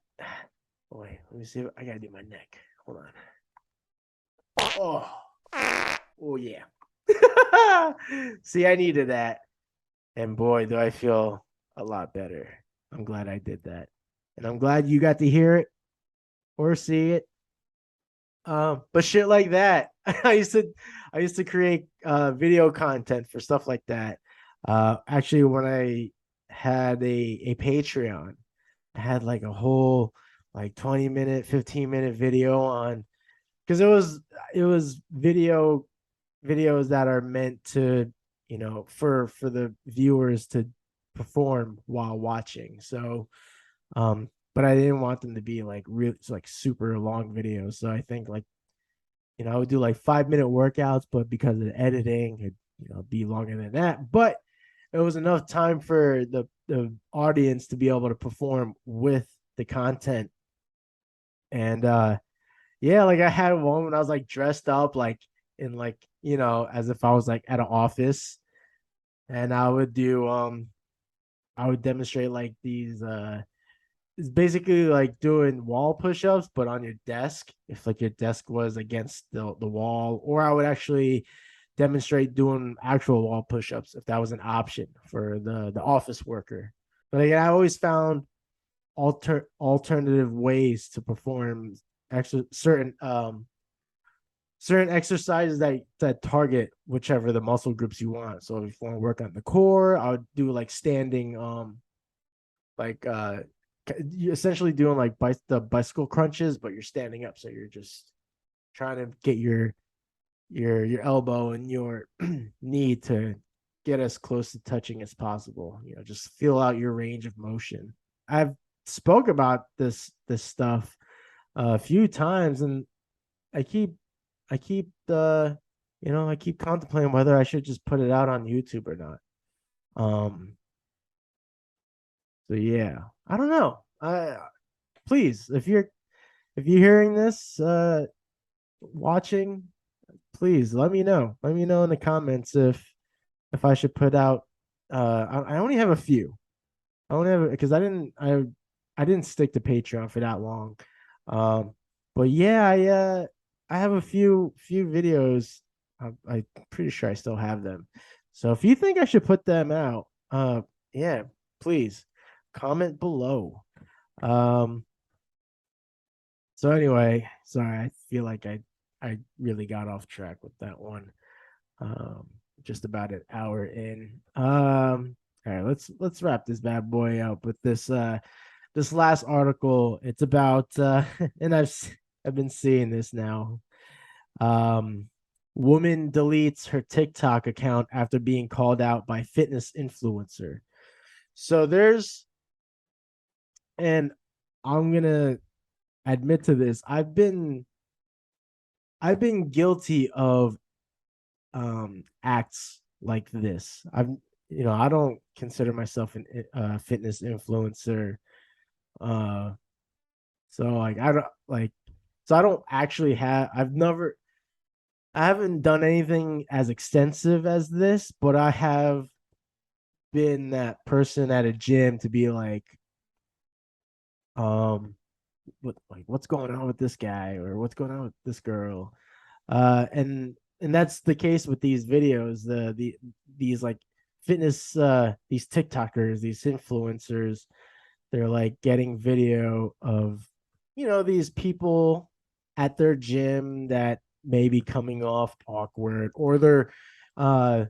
Wait, let me see. I gotta do my neck. Hold on. Oh yeah. See, I needed that, and boy, do I feel a lot better. I'm glad I did that, and I'm glad you got to hear it or see it. But shit like that, I used to create video content for stuff like that. Actually, when I had a Patreon, I had like a whole like 20-minute, 15-minute video on, because it was videos that are meant to, for the viewers to perform while watching. So but I didn't want them to be like real like super long videos. So I think like, I would do like 5-minute workouts, but because of the editing, it'd be longer than that. But it was enough time for the audience to be able to perform with the content. And yeah, like I had one when I was like dressed up like in like, as if I was like at an office, and I would demonstrate like these it's basically like doing wall push-ups but on your desk, if like your desk was against the wall, or I would actually demonstrate doing actual wall push-ups if that was an option for the office worker. But again, I always found alternative ways to perform certain exercises that target whichever the muscle groups you want. So if you want to work on the core, I would do like standing like you're essentially doing like the bicycle crunches, but you're standing up, so you're just trying to get your elbow and your knee to get as close to touching as possible. Just feel out your range of motion. I've spoke about this stuff a few times, and I keep I keep contemplating whether I should just put it out on YouTube or not. So yeah, I don't know. Please, if you're hearing this, watching, please let me know. Let me know in the comments if I should put out. I only have a few. I only have because I didn't stick to Patreon for that long. But yeah, I have a few videos. I'm pretty sure I still have them So if you think I should put them out, yeah, please comment below. Um, so anyway, sorry, I feel like I really got off track with that one. Um, just about an hour in. All right, let's wrap this bad boy up with this last article. It's about and I've been seeing this now. Um, woman deletes her TikTok account after being called out by fitness influencer. So there's, and I'm gonna admit to this. I've been guilty of acts like this. I don't consider myself an fitness influencer. Uh, so like I don't like so I don't actually have. I haven't done anything as extensive as this, but I have been that person at a gym to be like, um, what's going on with this guy or what's going on with this girl, and that's the case with these videos. These like fitness, these TikTokers, these influencers, they're like getting video of these people at their gym that may be coming off awkward, or they're uh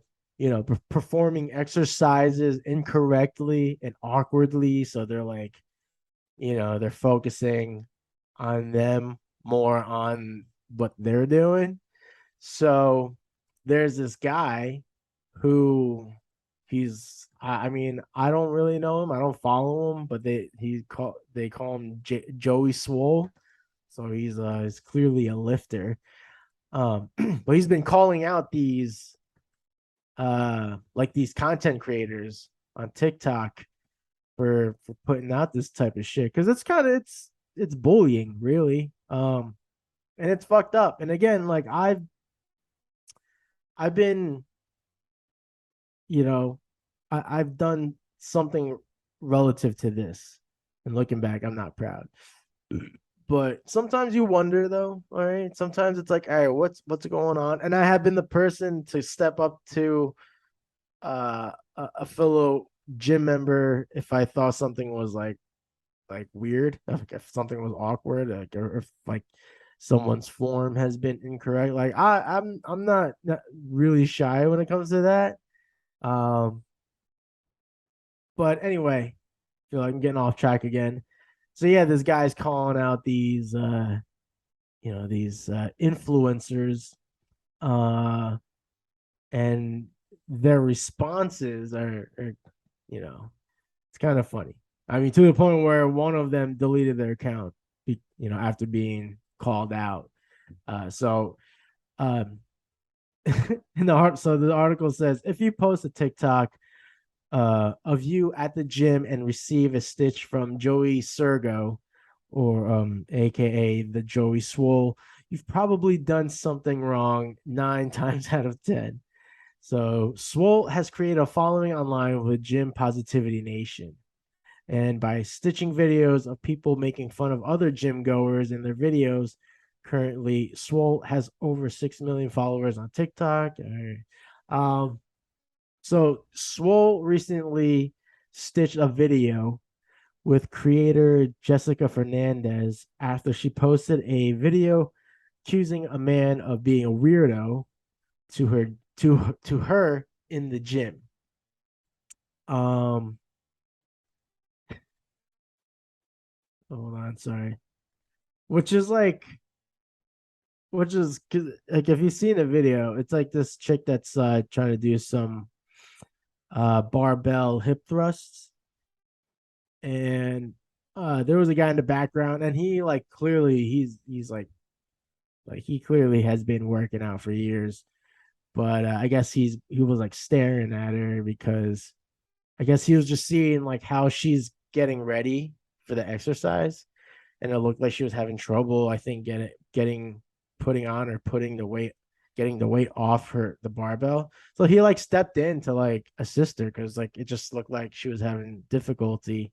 performing exercises incorrectly and awkwardly, so they're like they're focusing on them more on what they're doing. So there's this guy who I mean, I don't really know him. I don't follow him, but they call him Joey Swoll. So he's clearly a lifter. But he's been calling out these like these content creators on TikTok for putting out this type of shit, because it's bullying, really. And it's fucked up. And again, like I've been, you know, I've done something relative to this, and looking back, I'm not proud. But sometimes you wonder, though. All right, sometimes it's like, all right, what's going on? And I have been the person to step up to a fellow gym member if I thought something was like weird, like if something was awkward, like, or if like someone's form has been incorrect. Like I'm not really shy when it comes to that. Um, but anyway, I feel like I'm getting off track again. So yeah, this guy's calling out these influencers, uh and their responses are you know it's kind of funny. I mean, to the point where one of them deleted their account, after being called out. So, um, so the article says, if you post a TikTok of you at the gym and receive a stitch from Joey Sergo, or AKA the Joey Swoll, you've probably done something wrong 9 times out of 10. So Swoll has created a following online with Gym Positivity Nation. And by stitching videos of people making fun of other gym goers in their videos, currently Swoll has over 6 million followers on TikTok. Um, so Swoll recently stitched a video with creator Jessica Fernandez after she posted a video accusing a man of being a weirdo to her in the gym. Um, hold on, sorry. Which is like, which is like, if you've seen a video, it's like this chick that's trying to do some barbell hip thrusts, and there was a guy in the background, and he like clearly he's like he clearly has been working out for years, but I guess he was like staring at her because I guess he was just seeing like how she's getting ready for the exercise, and it looked like she was having trouble, I think, getting putting on or putting the weight getting the weight off the barbell. So he like stepped in to like assist her, because like it just looked like she was having difficulty.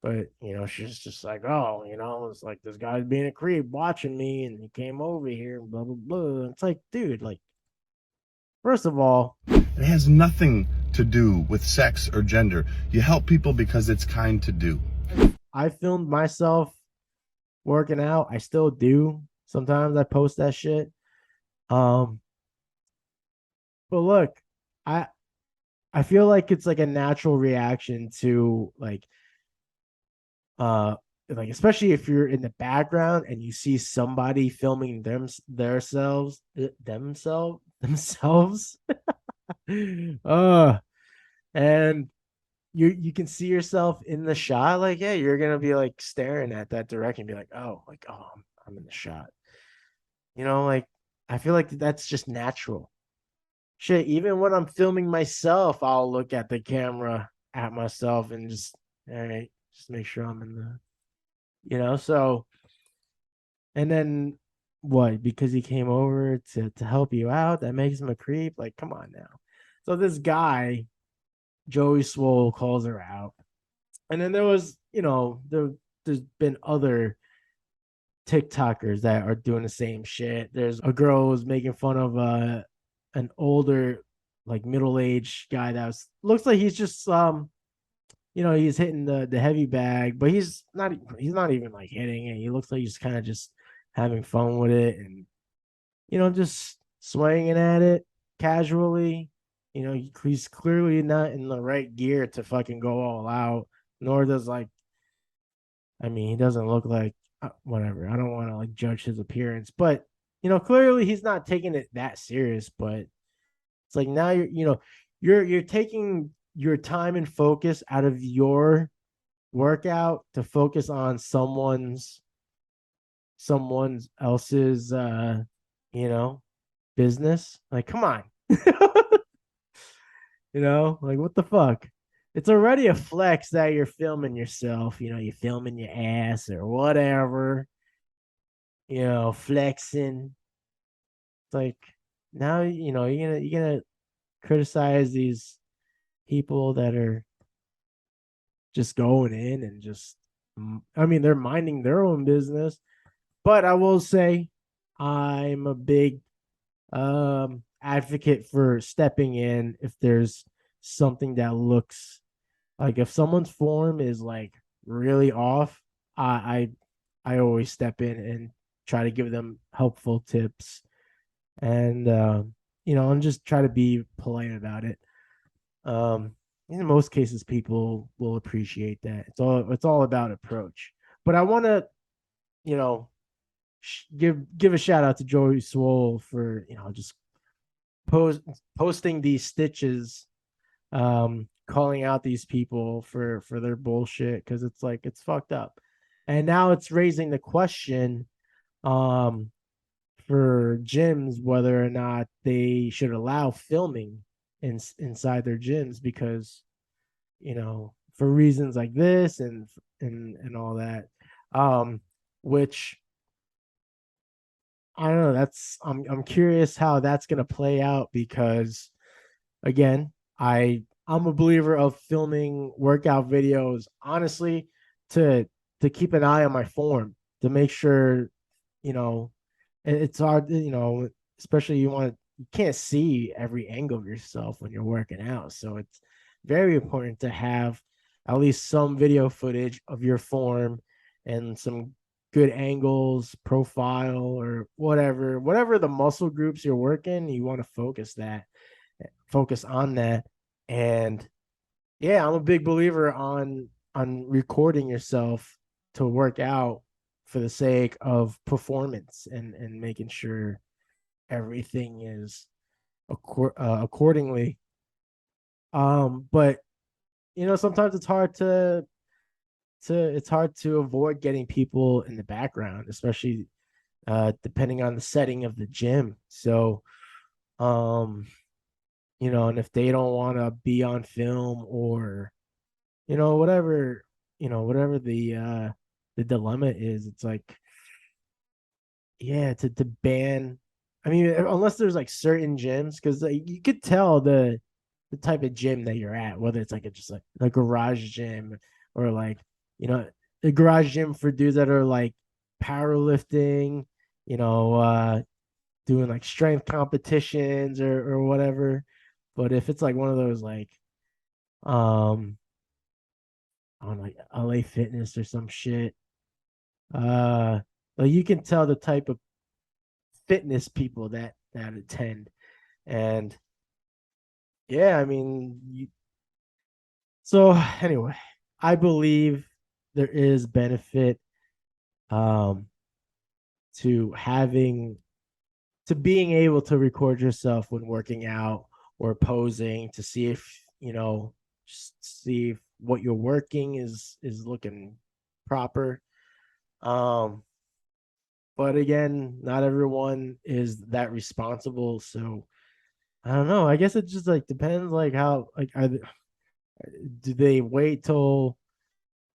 But she's just like, oh, it's like this guy's being a creep watching me, and he came over here and blah blah blah. It's like, dude, like, first of all, It has nothing to do with sex or gender. You help people because it's kind to do. I filmed myself working out. I still do. Sometimes I post that shit. Um, but look, I I feel like it's like a natural reaction to uh like especially if you're in the background and you see somebody filming themselves and you can see yourself in the shot, like, yeah, you're gonna be like staring at that direction, be like, oh, I'm in the shot, like, I feel like that's just natural. Shit, even when I'm filming myself, I'll look at the camera at myself and just, all right, just make sure I'm in so, and then what? Because he came over to help you out, that makes him a creep? Like, come on now. So this guy, Joey Swoll, calls her out. And then there was, there's been other TikTokers that are doing the same shit. There's a girl who was making fun of an older, like middle-aged guy that looks like he's just he's hitting the heavy bag, but he's not even like hitting it. He looks like he's kind of just having fun with it and just swinging at it casually. He's clearly not in the right gear to fucking go all out, nor does he doesn't look like whatever. I don't want to like judge his appearance, but clearly he's not taking it that serious. But it's like now you're taking your time and focus out of your workout to focus on someone else's you know business. Like, come on. Like, what the fuck? It's already a flex that you're filming yourself, you're filming your ass or whatever, flexing. It's like, now you're gonna criticize these people that are just going in and just, they're minding their own business. But I will say I'm a big advocate for stepping in if there's something that looks like, if someone's form is like really off. I always step in and try to give them helpful tips, and and just try to be polite about it. um in most cases people will appreciate that. It's all about approach. But I want to, you know give a shout out to Joey Swoll for just post posting these stitches, calling out these people for their bullshit, because it's like, it's fucked up. And now it's raising the question, um for gyms, whether or not they should allow filming inside their gyms, because for reasons like this and all that, which I don't know. I'm curious how that's gonna play out, because again, I'm a believer of filming workout videos, honestly, to keep an eye on my form, to make sure, you know it's hard, especially you can't see every angle of yourself when you're working out. So it's very important to have at least some video footage of your form and some good angles, profile, or whatever the muscle groups you're working, you want to focus on that. And yeah, I'm a big believer on recording yourself to work out for the sake of performance, and making sure everything is accordingly. But sometimes it's hard to avoid getting people in the background, especially depending on the setting of the gym. So, um, and if they don't want to be on film, or whatever the dilemma is, it's like, yeah, to ban. Unless there's like certain gyms, because like, you could tell the type of gym that you're at, whether it's like just like a garage gym, or like, you know a garage gym for dudes that are like powerlifting, doing like strength competitions, or whatever. But if it's like one of those like um I don't know, like LA Fitness or some shit, uh like you can tell the type of fitness people that attend. And yeah, I mean, so anyway, I believe there is benefit um to having to being able to record yourself when working out or posing to see if, just see if what you're working is looking proper. Um but again, not everyone is that responsible, so I don't know. I guess it just like depends like how like do they wait till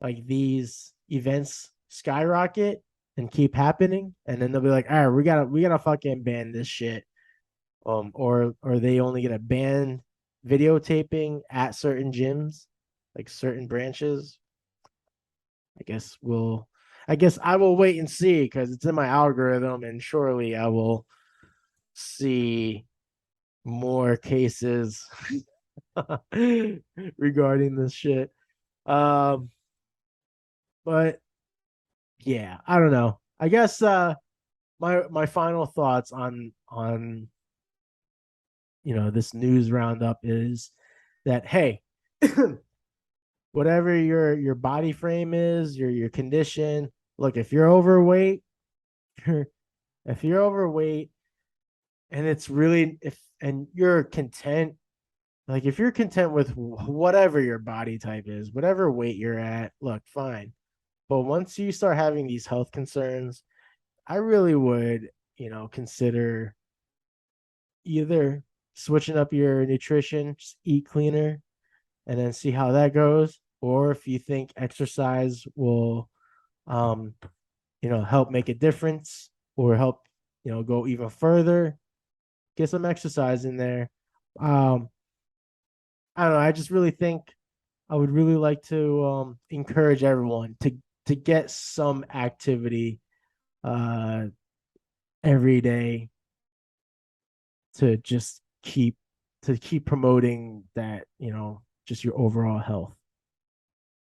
like these events skyrocket and keep happening, and then they'll be like, all right, we gotta fucking ban this shit, or are they only gonna ban videotaping at certain gyms, like certain branches? I guess i will wait and see because it's in my algorithm, and surely I will see more cases regarding this shit. um but yeah, I don't know. I guess my final thoughts on this news roundup is that, hey, whatever your body frame is, your condition, look, if you're overweight, if you're overweight and it's really if and you're content, like if you're content with whatever your body type is, whatever weight you're at, look, fine. But once you start having these health concerns, I really would, consider either switching up your nutrition, just eat cleaner, and then see how that goes. Or if you think exercise will, um, help make a difference or help, go even further, get some exercise in there. Um, I don't know. I just really think I would really like to encourage everyone to get some activity uh, every day to just keep promoting that, just your overall health.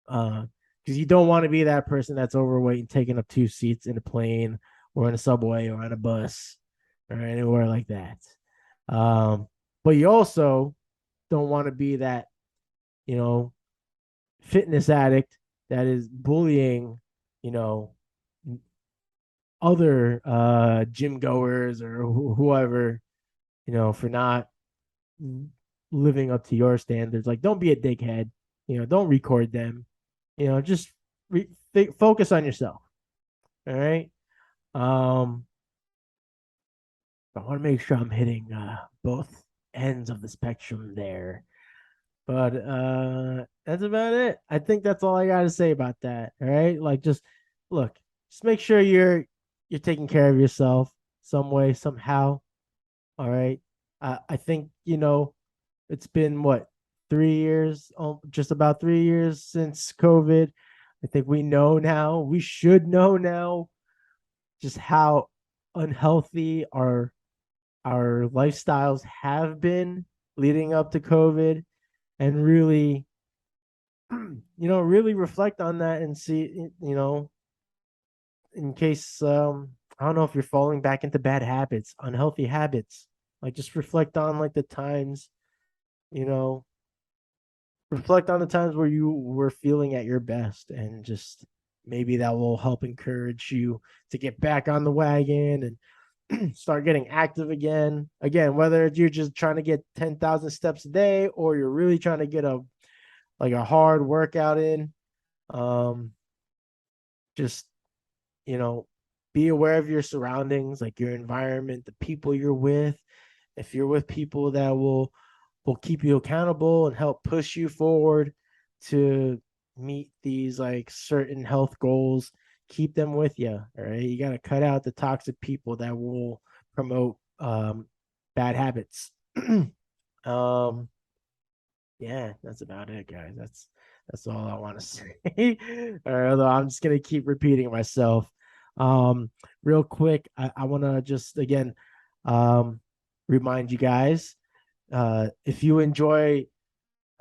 Because you don't want to be that person that's overweight and taking up two seats in a plane or in a subway or on a bus or anywhere like that. Um, but you also don't want to be that, you know, fitness addict that is bullying, you know, other gym goers or whoever, for not living up to your standards. Like, don't be a dickhead. Don't record them. Just focus on yourself. All right. Um, I want to make sure I'm hitting both ends of the spectrum there. But that's about it. I think that's all I got to say about that. All right. Like, just look, just make sure you're taking care of yourself some way, somehow. All right. I think, it's been what, 3 years, just about 3 years since COVID. I think we know now, we should know now just how unhealthy our lifestyles have been leading up to COVID, and really, really reflect on that and see, in case I don't know if you're falling back into bad habits, unhealthy habits. Like, just reflect on like the times, you know, reflect on the times where you were feeling at your best, and just maybe that will help encourage you to get back on the wagon and start getting active again, whether you're just trying to get 10,000 steps a day or you're really trying to get a hard workout in. Um just you know be aware of your surroundings, like your environment, the people you're with. If you're with people that will keep you accountable and help push you forward to meet these like certain health goals, keep them with you. All right, you got to cut out the toxic people that will promote bad habits. um yeah, that's about it, guys. That's all I want to say. All right, although I'm just gonna keep repeating myself. um Real quick, I want to just again um remind you guys If you enjoy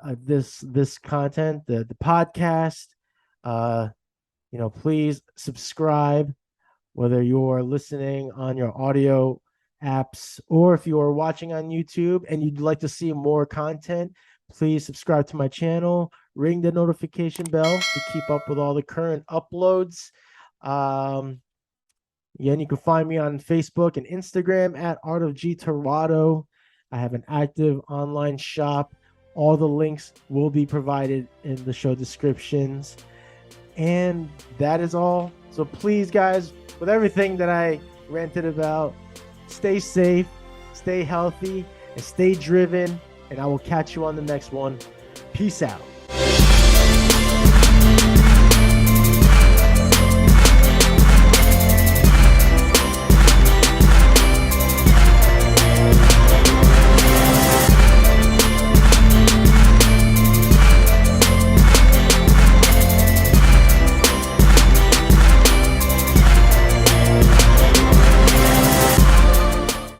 this content, the podcast, uh, please subscribe, whether you're listening on your audio apps or if you are watching on YouTube and you'd like to see more content, please subscribe to my channel, ring the notification bell to keep up with all the current uploads. Yeah, and you can find me on Facebook and Instagram at Art of G Terado. I have an active online shop. All the links will be provided in the show descriptions. And that is all. So please, guys, with everything that I ranted about, stay safe, stay healthy, and stay driven. And I will catch you on the next one. Peace out.